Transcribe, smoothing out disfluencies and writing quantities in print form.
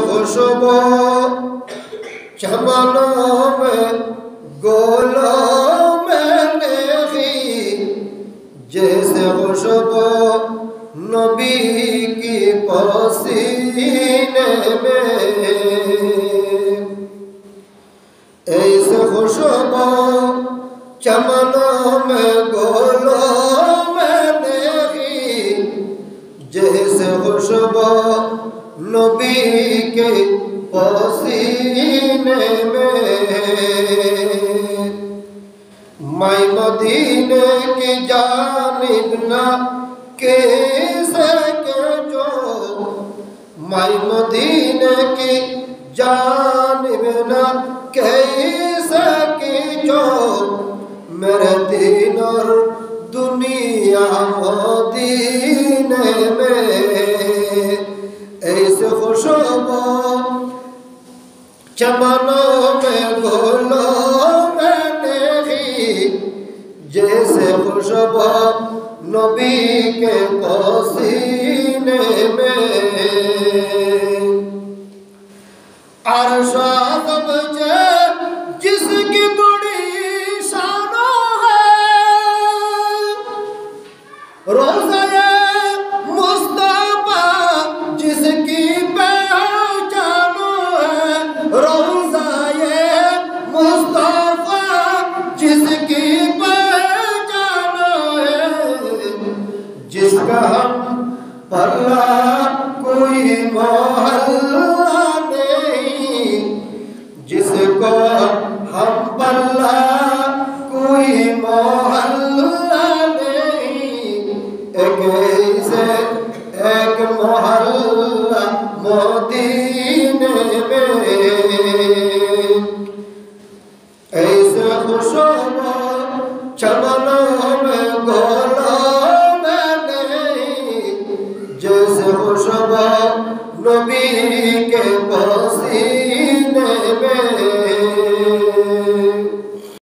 खुशबू चमनों में गोलों में नहीं, जैसे खुशबू नबी की पसीने में, ऐसे खुशबू चमनों में गोलों में नहीं, जैसे खुशबू नबी के पसीने में। मैं मदीने की जानिब ना कैसे के जो, मैं मदीने की जानिब ना कैसे की जो, मेरे दीन और दुनिया मदीने में। ऐसे खुशबू चमनों में गोलों में नहीं, जैसे खुशबू नबी के पसीने में। अर्श आज़म जिसकी बड़ी शान है, रोज़ा मुस्तफा जिसकी पहचान है, रोज़ा मुस्तफा जिसकी पहचान है, जिसका हम पल्ला कोई मोहल्ला नहीं, जिसको हम पल्ला कोई मोहल्ला नहीं, एक मोहल्ला मदीने में। ऐसे खुशबू चमन